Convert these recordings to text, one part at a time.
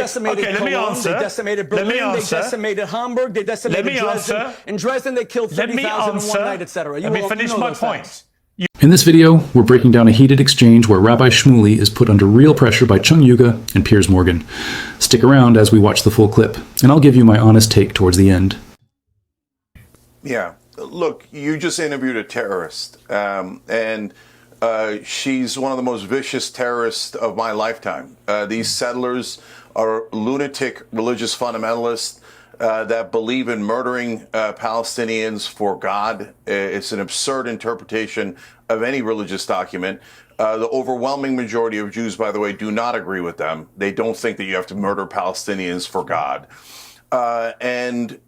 decimated Cologne, they decimated Berlin, they decimated Hamburg, they decimated Dresden. In Dresden, they killed 30,000 in one night, etc. Let me finish my point. In this video, we're breaking down a heated exchange where Rabbi Shmuley is put under real pressure by Cenk Uygur and Piers Morgan. Stick around as we watch the full clip, and I'll give you my honest take towards the end. Yeah, look, you just interviewed a terrorist, and she's one of the most vicious terrorists of my lifetime. These settlers are lunatic religious fundamentalists that believe in murdering Palestinians for God. It's an absurd interpretation of any religious document. The overwhelming majority of Jews, by the way, do not agree with them. They don't think that you have to murder Palestinians for God. And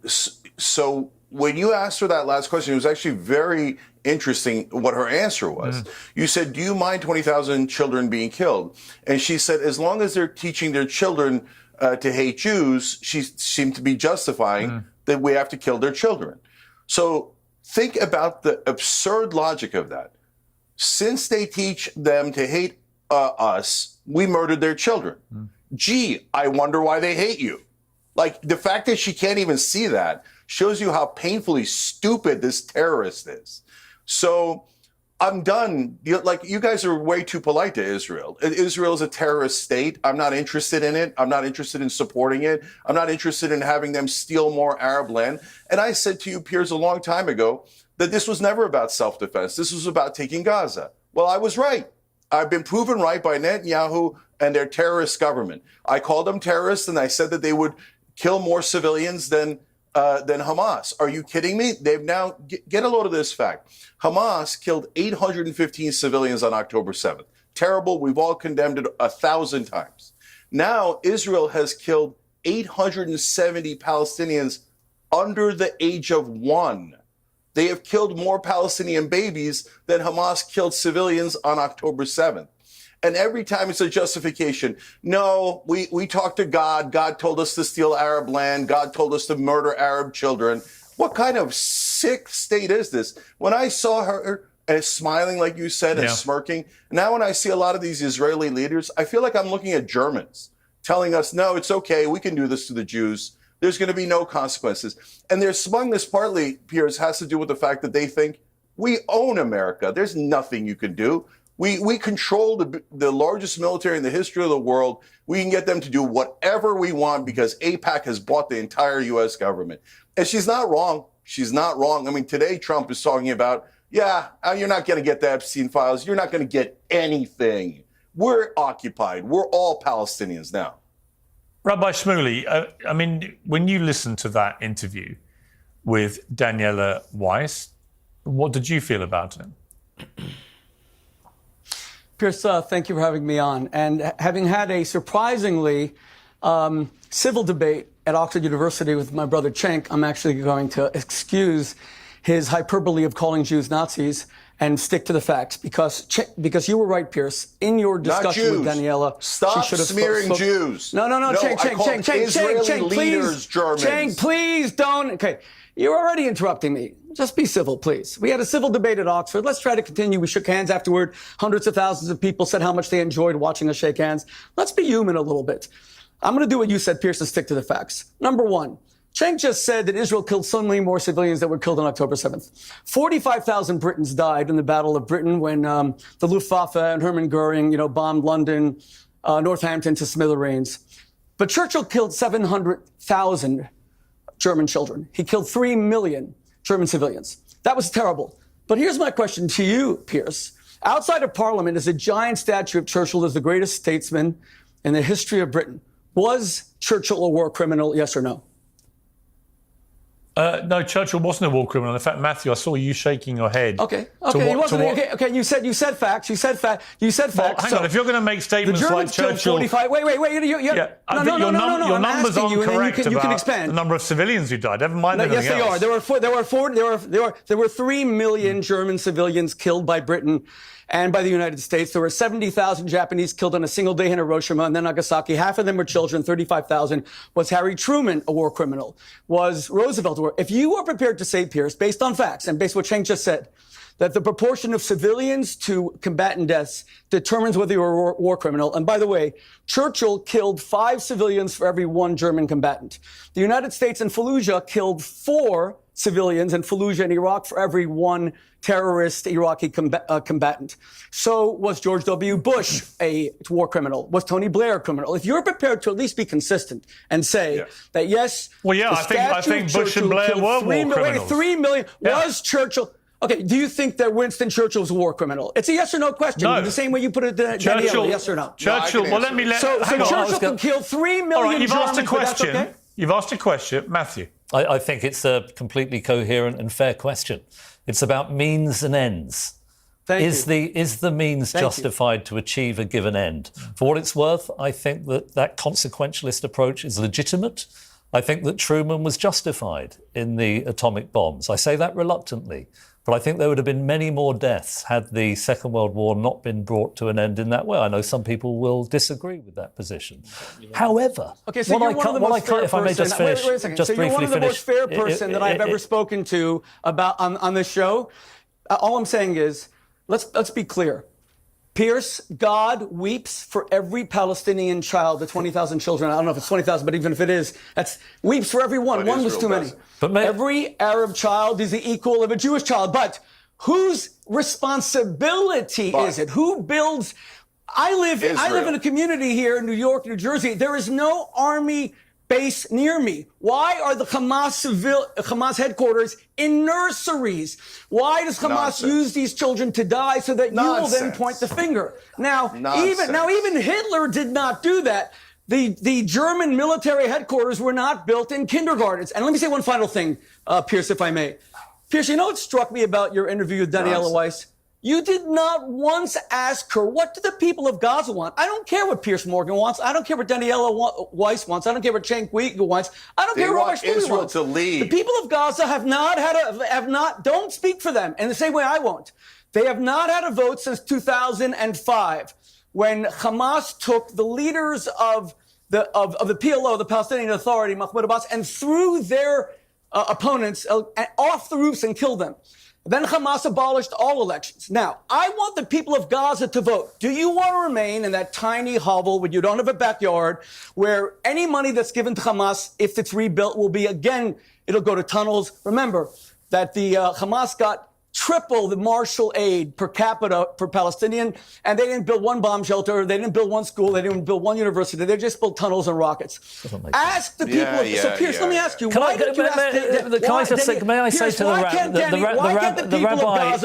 so when you asked her that last question, it was actually very interesting what her answer was. You said, do you mind 20,000 children being killed? And she said, as long as they're teaching their children to hate Jews, she seemed to be justifying that we have to kill their children. So think about the absurd logic of that. Since they teach them to hate us, we murdered their children. Gee, I wonder why they hate you. Like, the fact that she can't even see that shows you how painfully stupid this terrorist is. So I'm done. You guys are way too polite to Israel. Israel is a terrorist state. I'm not interested in it. I'm not interested in supporting it. I'm not interested in having them steal more Arab land. And I said to you, Piers, a long time ago, that this was never about self-defense. This was about taking Gaza. Well, I was right. I've been proven right by Netanyahu and their terrorist government. I called them terrorists, and I said that they would kill more civilians than Hamas. Are you kidding me? They've now, get a load of this fact. Hamas killed 815 civilians on October 7th. Terrible. We've all condemned it 1,000 times. Now, Israel has killed 870 Palestinians under the age of 1. They have killed more Palestinian babies than Hamas killed civilians on October 7th. And every time it's a justification. No, we talked to God. God told us to steal Arab land. God told us to murder Arab children. What kind of sick state is this? When I saw her smiling, like you said, and smirking, now when I see a lot of these Israeli leaders, I feel like I'm looking at Germans telling us, no, it's okay. We can do this to the Jews. There's going to be no consequences. And their smugness partly, Piers, has to do with the fact that they think we own America. There's nothing you can do. We control the largest military in the history of the world. We can get them to do whatever we want because AIPAC has bought the entire U.S. government. And she's not wrong. She's not wrong. I mean, today Trump is talking about, you're not going to get the Epstein files. You're not going to get anything. We're occupied. We're all Palestinians now. Rabbi Shmuley, I mean, when you listened to that interview with Daniela Weiss, what did you feel about it? Piers, thank you for having me on. And having had a surprisingly civil debate at Oxford University with my brother Cenk, I'm actually going to excuse his hyperbole of calling Jews Nazis and stick to the facts because you were right, Piers. In your discussion with Daniela, stop she should have smearing Jews. No, Cenk, please don't. Okay, you're already interrupting me. Just be civil, please. We had a civil debate at Oxford. Let's try to continue. We shook hands afterward. Hundreds of thousands of people said how much they enjoyed watching us shake hands. Let's be human a little bit. I'm going to do what you said, Piers, and stick to the facts. Number one, Cenk just said that Israel killed so many more civilians that were killed on October 7th. 45,000 Britons died in the Battle of Britain when the Luftwaffe and Hermann Goering, bombed London, Northampton to smithereens. But Churchill killed 700,000 German children. He killed 3 million German civilians. That was terrible. But here's my question to you, Piers. Outside of Parliament is a giant statue of Churchill as the greatest statesman in the history of Britain. Was Churchill a war criminal, yes or no? No, Churchill wasn't a war criminal. In fact, Matthew, I saw you shaking your head. Okay. You said facts. You said facts. Well, hang on. If you're going to make statements like Churchill, 45. Wait. Your numbers aren't correct you can about expand. the number of civilians who died. Never mind anything else. Yes, they are. There were 3 million German civilians killed by Britain and by the United States. There were 70,000 Japanese killed on a single day in Hiroshima and then Nagasaki. Half of them were children. 35,000. Was Harry Truman a war criminal? Was Roosevelt a war? If you are prepared to say, Piers, based on facts and based on what Cenk just said, that the proportion of civilians to combatant deaths determines whether you're a war criminal. And by the way, Churchill killed 5 civilians for every 1 German combatant. The United States in Fallujah killed 4 civilians in Fallujah in Iraq for every 1 terrorist Iraqi combatant. So was George W. Bush a war criminal? Was Tony Blair a criminal? If you're prepared to at least be consistent and say that, yes, well, yeah, I think Bush and Blair were war criminals. 3 million. Was Churchill... Okay, do you think that Winston Churchill was a war criminal? It's a yes or no question. No. The same way you put it to Danielle, yes or no? Churchill, well, let me... So Churchill can kill 3 million All right, you've Germans, asked a question. Okay? You've asked a question. Matthew. I think it's a completely coherent and fair question. It's about means and ends. Is the means justified to achieve a given end? For what it's worth, I think that consequentialist approach is legitimate. I think that Truman was justified in the atomic bombs. I say that reluctantly. But I think there would have been many more deaths had the Second World War not been brought to an end in that way. I know some people will disagree with that position. However, okay, so you're one of the most fair person. If I may just finish, wait a second. Just so briefly you're one of the finish. most fair person that I've ever spoken to about on this show. All I'm saying is, let's be clear. Piers, God weeps for every Palestinian child, the 20,000 children. I don't know if it's 20,000, but even if it is, that's weeps for every one. One was too many. But every Arab child is the equal of a Jewish child. But whose responsibility is it? Who builds? I live in a community here in New York, New Jersey. There is no army base near me. Why are the Hamas headquarters in nurseries? Why does Hamas use these children to die so that you will then point the finger? Now, even Hitler did not do that. The German military headquarters were not built in kindergartens. And let me say one final thing, Piers, if I may. Piers, you know what struck me about your interview with Daniela Weiss? You did not once ask her, what do the people of Gaza want? I don't care what Piers Morgan wants. I don't care what Daniela Weiss wants. I don't care what Cenk Uygur wants. I don't care what Rabbi Shmuley wants. To lead. The people of Gaza don't speak for them in the same way I won't. They have not had a vote since 2005 when Hamas took the leaders of the PLO, the Palestinian Authority, Mahmoud Abbas, and threw their opponents off the roofs and killed them. Then Hamas abolished all elections. Now, I want the people of Gaza to vote. Do you want to remain in that tiny hovel where you don't have a backyard, where any money that's given to Hamas, if it's rebuilt, will be, again, it'll go to tunnels? Remember that the Hamas got triple the Marshall aid per capita per Palestinian, and they didn't build one bomb shelter, they didn't build one school, they didn't build one university, they just built tunnels and rockets. Ask the people. So Piers, let me ask you, why did you ask may I say to the rabbi,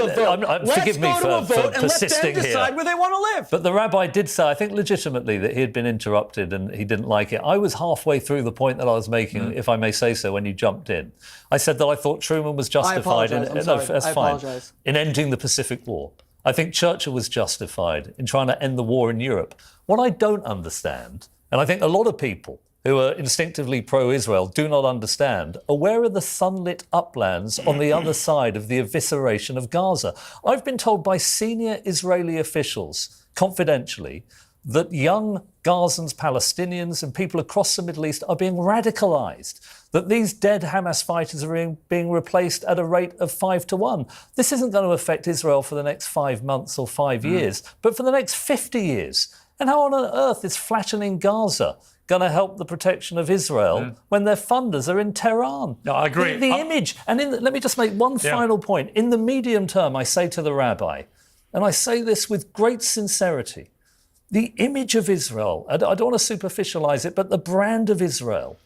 forgive me for persisting here. Decide where they want to live. But the rabbi did say, I think legitimately, that he had been interrupted and he didn't like it. I was halfway through the point that I was making, if I may say so, when you jumped in. I said that I thought Truman was justified. That's fine. In ending the Pacific War. I think Churchill was justified in trying to end the war in Europe. What I don't understand, and I think a lot of people who are instinctively pro-Israel do not understand, are where are the sunlit uplands on the other side of the evisceration of Gaza? I've been told by senior Israeli officials, confidentially, that young Gazans, Palestinians and people across the Middle East are being radicalised, that these dead Hamas fighters are being replaced at a rate of 5 to 1. This isn't going to affect Israel for the next 5 months or 5 years, but for the next 50 years. And how on earth is flattening Gaza going to help the protection of Israel when their funders are in Tehran? No, I agree. The image, and let me just make one final point. In the medium term, I say to the rabbi, and I say this with great sincerity, the image of Israel, I don't want to superficialise it, but the brand of Israel,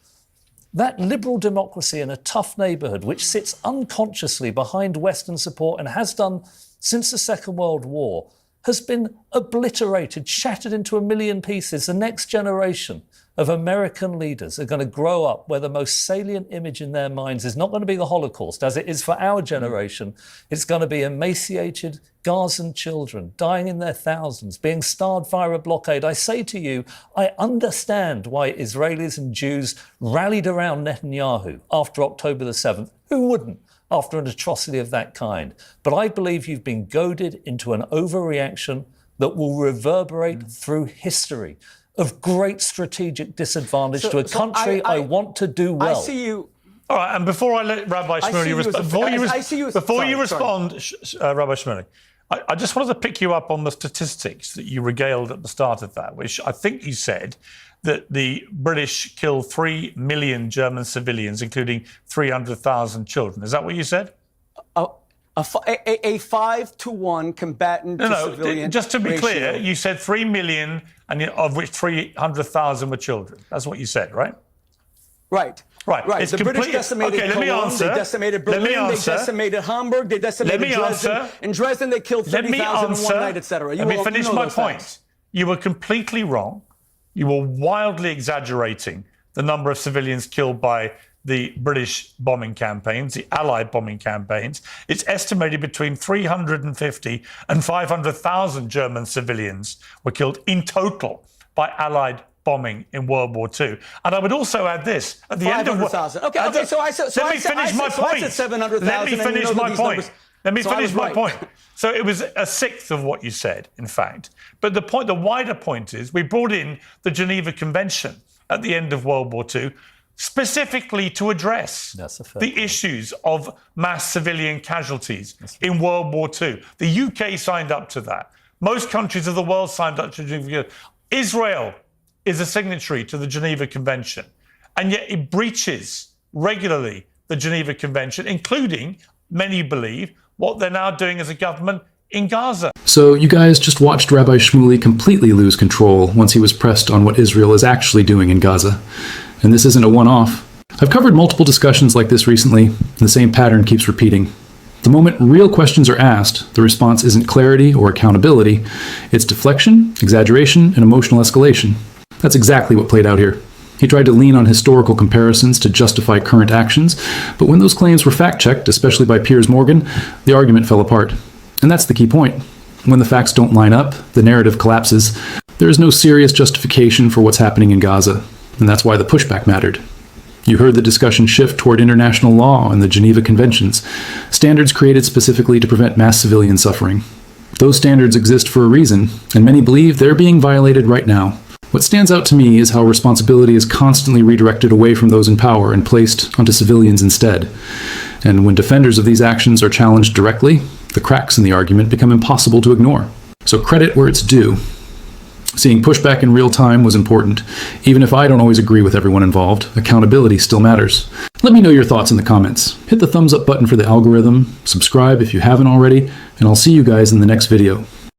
that liberal democracy in a tough neighbourhood which sits unconsciously behind Western support and has done since the Second World War, has been obliterated, shattered into a million pieces. The next generation of American leaders are going to grow up where the most salient image in their minds is not going to be the Holocaust, as it is for our generation. It's going to be emaciated Gazan children dying in their thousands, being starved via a blockade. I say to you, I understand why Israelis and Jews rallied around Netanyahu after October the 7th. Who wouldn't? after an atrocity of that kind. But I believe you've been goaded into an overreaction that will reverberate through history of great strategic disadvantage to a country I want to do well. I see you. All right, and before I let Rabbi Shmoolie respond, before you respond, Rabbi Shmoolie, I just wanted to pick you up on the statistics that you regaled at the start of that, which I think you said that the British killed 3 million German civilians, including 300,000 children. Is that what you said? A 5-to-1 combatant to civilian just to be ratio. clear, you said 3 million, and of which 300,000 were children. That's what you said, right? Right. Right. The British decimated Cologne, they decimated Berlin, they decimated Hamburg, they decimated Dresden. In Dresden, they killed 30,000 in one night, etc. Let me finish my point. You were completely wrong. You were wildly exaggerating the number of civilians killed by the British bombing campaigns, the Allied bombing campaigns. It's estimated between 350 and 500,000 German civilians were killed in total by Allied bombing in World War II. And I would also add this. At the end of Okay, so I said 700,000. Let me finish my point. Let me finish my point. So it was a sixth of what you said, in fact. But the wider point is we brought in the Geneva Convention at the end of World War II specifically to address the issues of mass civilian casualties in World War II. The UK signed up to that. Most countries of the world signed up to the Geneva Convention. Israel is a signatory to the Geneva Convention, and yet it breaches regularly the Geneva Convention, including, many believe, what they're now doing as a government in Gaza. So you guys just watched Rabbi Shmuley completely lose control once he was pressed on what Israel is actually doing in Gaza. And this isn't a one-off. I've covered multiple discussions like this recently, and the same pattern keeps repeating. The moment real questions are asked, the response isn't clarity or accountability. It's deflection, exaggeration, and emotional escalation. That's exactly what played out here. He tried to lean on historical comparisons to justify current actions, but when those claims were fact-checked, especially by Piers Morgan, the argument fell apart. And that's the key point. When the facts don't line up, the narrative collapses. There is no serious justification for what's happening in Gaza, and that's why the pushback mattered. You heard the discussion shift toward international law and the Geneva Conventions, standards created specifically to prevent mass civilian suffering. Those standards exist for a reason, and many believe they're being violated right now. What stands out to me is how responsibility is constantly redirected away from those in power and placed onto civilians instead. And when defenders of these actions are challenged directly, the cracks in the argument become impossible to ignore. So credit where it's due. Seeing pushback in real time was important. Even if I don't always agree with everyone involved, accountability still matters. Let me know your thoughts in the comments. Hit the thumbs up button for the algorithm, subscribe if you haven't already, and I'll see you guys in the next video.